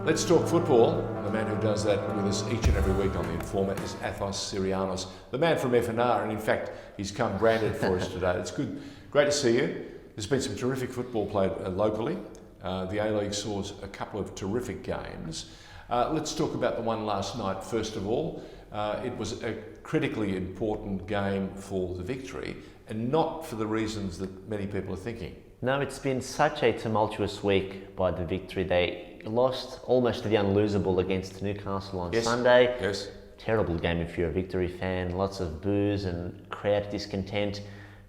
Let's talk football. The man who does that with us each and every week on TheInformer is Athos Sirianos, the man from F&R, and in fact, he's come branded for us today. It's good, great to see you. There's been some terrific football played locally. The A-League saw a couple of terrific games. Let's talk about the one last night first of all. It was a critically important game for the victory, and not for the reasons that many people are thinking. No, it's been such a tumultuous week by the victory. They lost almost to the unlosable against Newcastle on Sunday. Yes. Terrible game if you're a Victory fan. Lots of boos and crowd discontent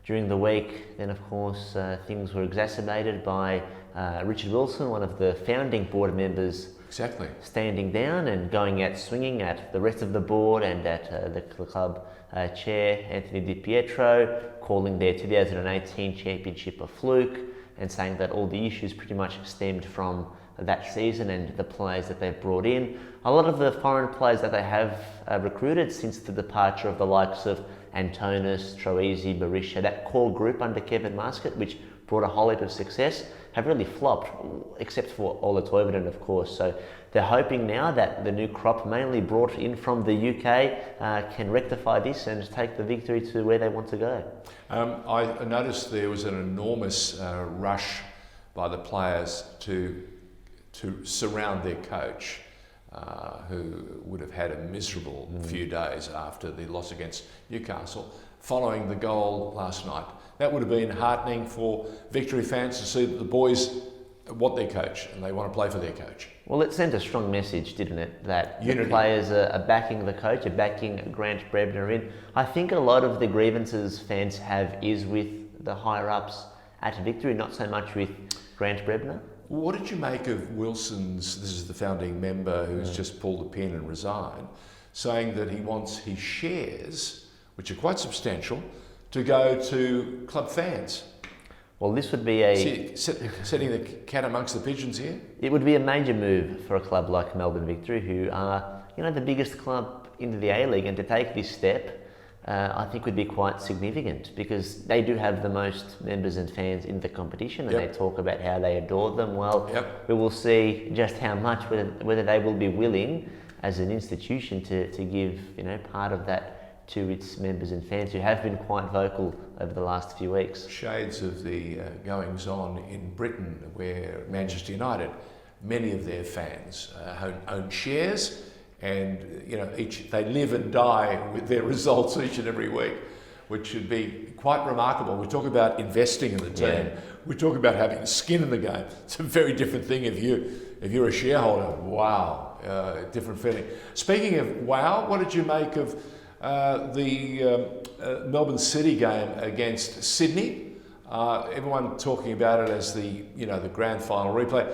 during the week. Then, of course, things were exacerbated by Richard Wilson, one of the founding board members, standing down and going out swinging at the rest of the board and at the club chair, Anthony Di Pietro, calling their 2018 championship a fluke and saying that all the issues pretty much stemmed from that season and the players that they've brought in. A lot of the foreign players that they have recruited since the departure of the likes of Antonis, Troisi, Berisha, that core group under Kevin Muscat, which brought a whole heap of success, have really flopped, except for Ola Toivonen, of course. So they're hoping now that the new crop, mainly brought in from the UK, can rectify this and take the victory to where they want to go. I noticed there was an enormous rush by the players to surround their coach, who would have had a miserable few days after the loss against Newcastle, following the goal last night. That would have been heartening for Victory fans to see that the boys want their coach and they want to play for their coach. Well, it sent a strong message, didn't it? That the players are backing the coach, are backing Grant Brebner in. I think a lot of the grievances fans have is with the higher-ups at Victory, not so much with Grant Brebner. What did you make of Wilson's, this is the founding member who's just pulled the pin and resigned, saying that he wants his shares, which are quite substantial, to go to club fans? Well, this would be setting the cat amongst the pigeons here? It would be a major move for a club like Melbourne Victory, who are, the biggest club in the A-League, and to take this step, I think would be quite significant, because they do have the most members and fans in the competition, and they talk about how they adore them. Well, we will see just how much, whether they will be willing as an institution to give part of that to its members and fans, who have been quite vocal over the last few weeks. Shades of the goings on in Britain, where Manchester United, many of their fans own shares, and they live and die with their results each and every week, which should be quite remarkable. We talk about investing in the team. We talk about having skin in the game. It's a very different thing if you're a shareholder. Wow, different feeling. Speaking of wow, what did you make of the Melbourne City game against Sydney? Everyone talking about it as the grand final replay.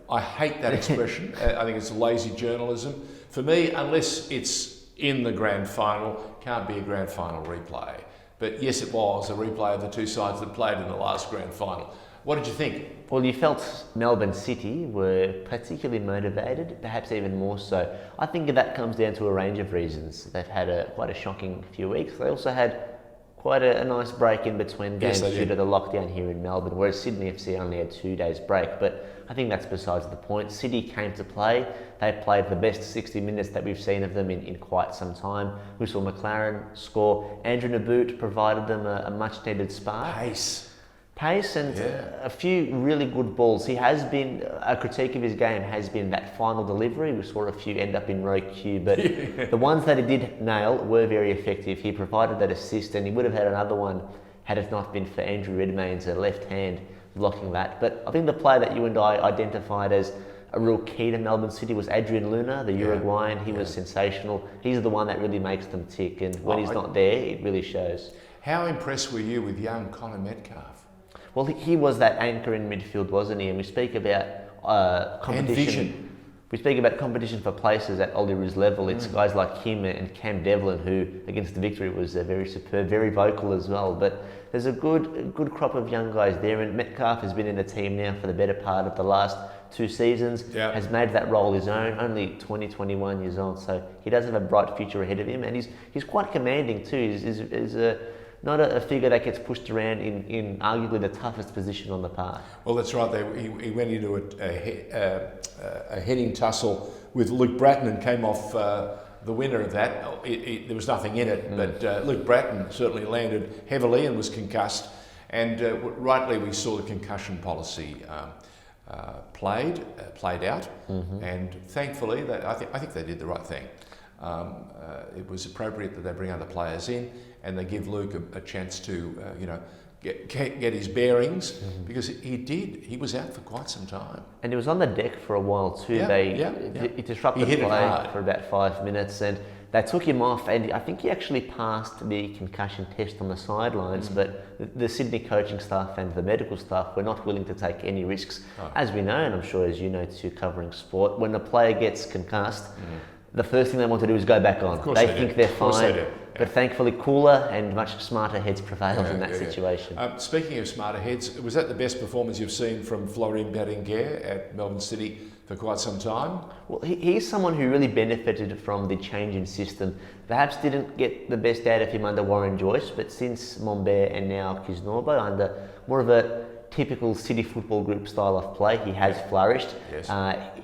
I hate that expression. I think it's lazy journalism. For me, unless it's in the grand final, can't be a grand final replay. But yes, it was a replay of the two sides that played in the last grand final. What did you think? Well, you felt Melbourne City were particularly motivated, perhaps even more so. I think that comes down to a range of reasons. They've had quite a shocking few weeks. They also had quite a nice break in between games due to the lockdown here in Melbourne, whereas Sydney FC only had 2 days break. But I think that's besides the point. City came to play. They played the best 60 minutes that we've seen of them in quite some time. We saw McLaren score. Andrew Naboot provided them a much-needed spark. Pace and a few really good balls. He has been, a critique of his game has been that final delivery. We saw a few end up in row Q, but the ones that he did nail were very effective. He provided that assist, and he would have had another one had it not been for Andrew Redmayne's left hand blocking that. But I think the player that you and I identified as a real key to Melbourne City was Adrian Luna, the Uruguayan. He was sensational. He's the one that really makes them tick, and when he's not there, it really shows. How impressed were you with young Connor Metcalf? Well, he was that anchor in midfield, wasn't he? And we speak about competition. And vision. We speak about competition for places at Olyroos level. It's guys like him and Cam Devlin, who against the Victory was very superb, very vocal as well. But there's a good crop of young guys there, and Metcalf has been in the team now for the better part of the last 2 seasons, has made that role his own, only 20, 21 years old, so he does have a bright future ahead of him, and he's quite commanding too. He's not a figure that gets pushed around in arguably the toughest position on the park. Well, that's right. He went into a heading tussle with Luke Bratton and came off the winner of that. There was nothing in it, but Luke Bratton certainly landed heavily and was concussed. And rightly, we saw the concussion policy played out, and thankfully, I think they did the right thing. It was appropriate that they bring other players in and they give Luke a chance to, get his bearings, because he was out for quite some time. And he was on the deck for a while too. It disrupted play for about 5 minutes, and they took him off, and I think he actually passed the concussion test on the sidelines, but the Sydney coaching staff and the medical staff were not willing to take any risks. As we know, and I'm sure as you know too, covering sport, when a player gets concussed, the first thing they want to do is go back on. They think they're fine, but thankfully cooler and much smarter heads prevailed in that situation. Speaking of smarter heads, was that the best performance you've seen from Florine Berlinguer at Melbourne City for quite some time? Well, he's someone who really benefited from the change in system. Perhaps didn't get the best out of him under Warren Joyce, but since Mombert and now Kisnorbo, under more of a typical City Football Group style of play, he has flourished. Yes.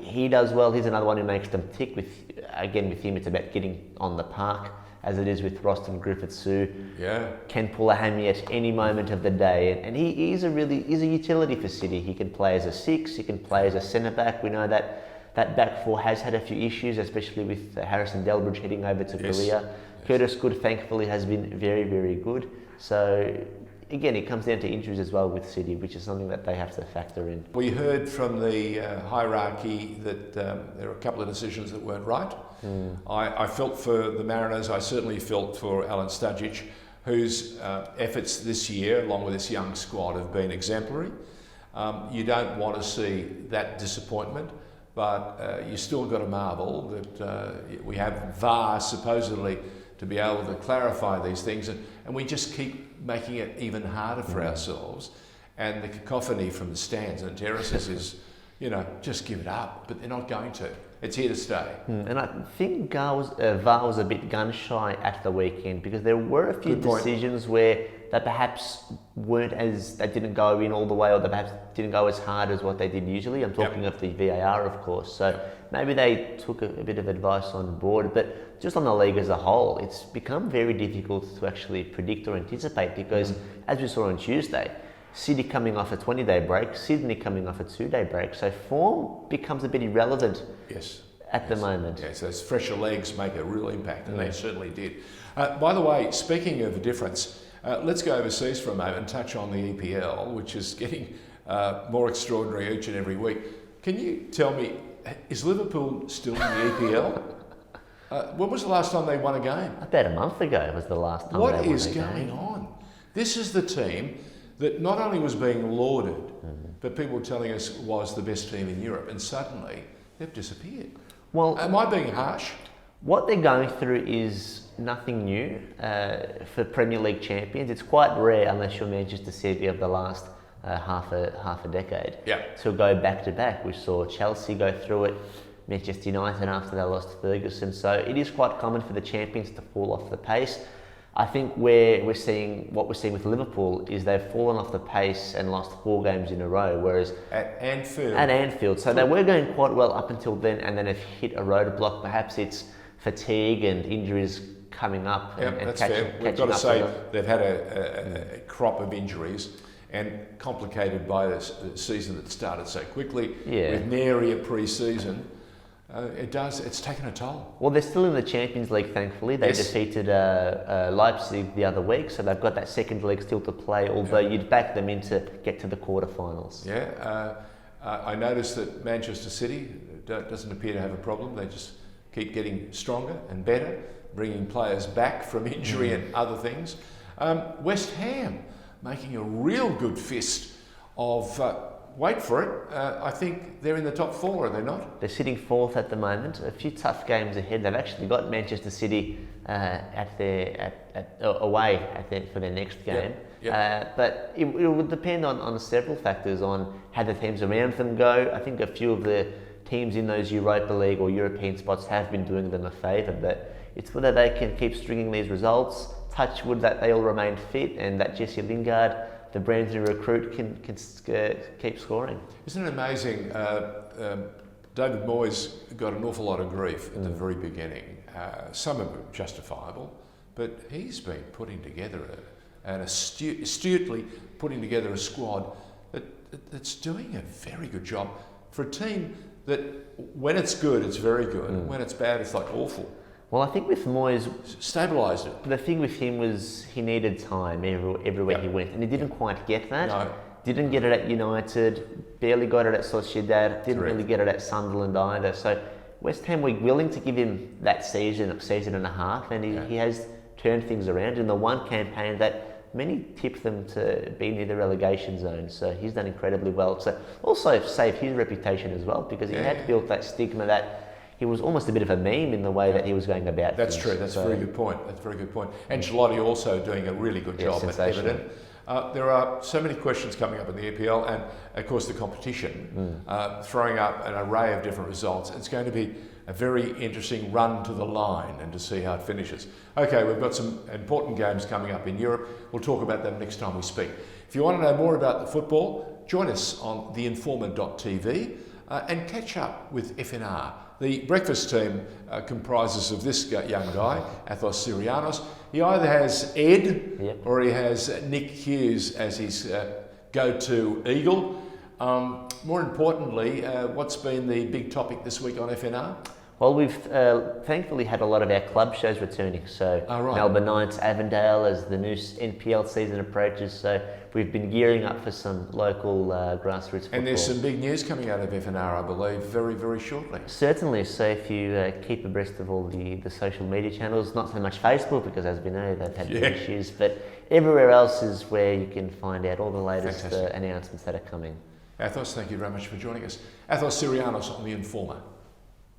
He does well. He's another one who makes them tick. With him, it's about getting on the park, as it is with Roston Griffiths, can pull a hammy at any moment of the day, and he's a utility for City. He can play as a 6, he can play as a centre back. We know that back four has had a few issues, especially with Harrison Delbridge heading over to Korea. Curtis Good, thankfully, has been very, very good. So again, it comes down to injuries as well with City, which is something that they have to factor in. We heard from the hierarchy that there were a couple of decisions that weren't right. I felt for the Mariners. I certainly felt for Alan Sturridge, whose efforts this year, along with this young squad, have been exemplary. You don't want to see that disappointment, but you still got to marvel that we have VAR supposedly to be able to clarify these things, and we just keep making it even harder for ourselves. And the cacophony from the stands and terraces is, just give it up, but they're not going to. It's here to stay. And I think VAR was a bit gun shy at the weekend, because there were a few decisions where they perhaps they didn't go in all the way, or they perhaps didn't go as hard as what they did usually. I'm talking of the VAR, of course. So maybe they took a bit of advice on board, but just on the league as a whole, it's become very difficult to actually predict or anticipate, because as we saw on Tuesday, City coming off a 20-day break, Sydney coming off a 2-day break, so form becomes a bit irrelevant at the moment. Yes, those fresher legs make a real impact, and they certainly did. By the way, speaking of a difference, let's go overseas for a moment and touch on the EPL, which is getting more extraordinary each and every week. Can you tell me, is Liverpool still in the EPL? When was the last time they won a game? About a month ago was the last time they won a game. What is going on? This is the team that not only was being lauded, but people were telling us was the best team in Europe, and suddenly they've disappeared. Well, am I being harsh? What they're going through is nothing new for Premier League champions. It's quite rare, unless you're Manchester City of the last half a decade, to go back to back. We saw Chelsea go through it, Manchester United after they lost Ferguson. So it is quite common for the champions to fall off the pace. I think what we're seeing with Liverpool is they've fallen off the pace and lost 4 games in a row, whereas at Anfield. So they were going quite well up until then, and then have hit a roadblock. Perhaps it's fatigue and injuries coming up and that's catching, fair. We've got to say they've had a crop of injuries, and complicated by the season that started so quickly with nary a pre-season. It's taken a toll. Well, they're still in the Champions League, thankfully. They defeated Leipzig the other week, so they've got that second leg still to play, although you'd back them in to get to the quarterfinals. I noticed that Manchester City doesn't appear to have a problem. They just keep getting stronger and better, bringing players back from injury and other things. West Ham making a real good fist of... wait for it. I think they're in the top 4, are they not? They're sitting 4th at the moment. A few tough games ahead. They've actually got Manchester City away for their next game. But it would depend on several factors, on how the teams around them go. I think a few of the teams in those Europa League or European spots have been doing them a favour, but it's whether they can keep stringing these results, touch wood that they all remain fit and that Jesse Lingard, the brand new recruit, can keep scoring. Isn't it amazing? David Moyes got an awful lot of grief at the very beginning. Some of it justifiable, but he's been putting together astutely putting together a squad that's doing a very good job for a team that, when it's good, it's very good. When it's bad, it's like awful. Well, I think with Moyes, stabilised it. the thing with him was he needed time everywhere he went, and he didn't quite get that. No. Didn't get it at United, barely got it at Sociedad, didn't really get it at Sunderland either. So West Ham were willing to give him that season and a half, and he has turned things around in the one campaign that many tipped them to be near the relegation zone. So he's done incredibly well. So also saved his reputation as well, because he had built that stigma that he was almost a bit of a meme in the way that he was going about That's things. true. That's a very good point. That's a very good point. Ancelotti also doing a really good job at Everton. There are so many questions coming up in the EPL, and of course the competition, throwing up an array of different results. It's going to be a very interesting run to the line and to see how it finishes. Okay, we've got some important games coming up in Europe. We'll talk about them next time we speak. If you want to know more about the football, join us on TheInformer.tv and catch up with FNR. The breakfast team comprises of this young guy, Athos Sirianos. He either has Ed or he has Nick Hughes as his go-to eagle. More importantly, what's been the big topic this week on FNR? Well, we've thankfully had a lot of our club shows returning. So Melbourne Knights, Avondale, as the new NPL season approaches. So we've been gearing up for some local grassroots football. And there's some big news coming out of FNR, I believe, very, very shortly. Certainly. So if you keep abreast of all the social media channels, not so much Facebook, because as we know, they've had issues, but everywhere else is where you can find out all the latest announcements that are coming. Athos, thank you very much for joining us. Athos Sirianos on The Informer.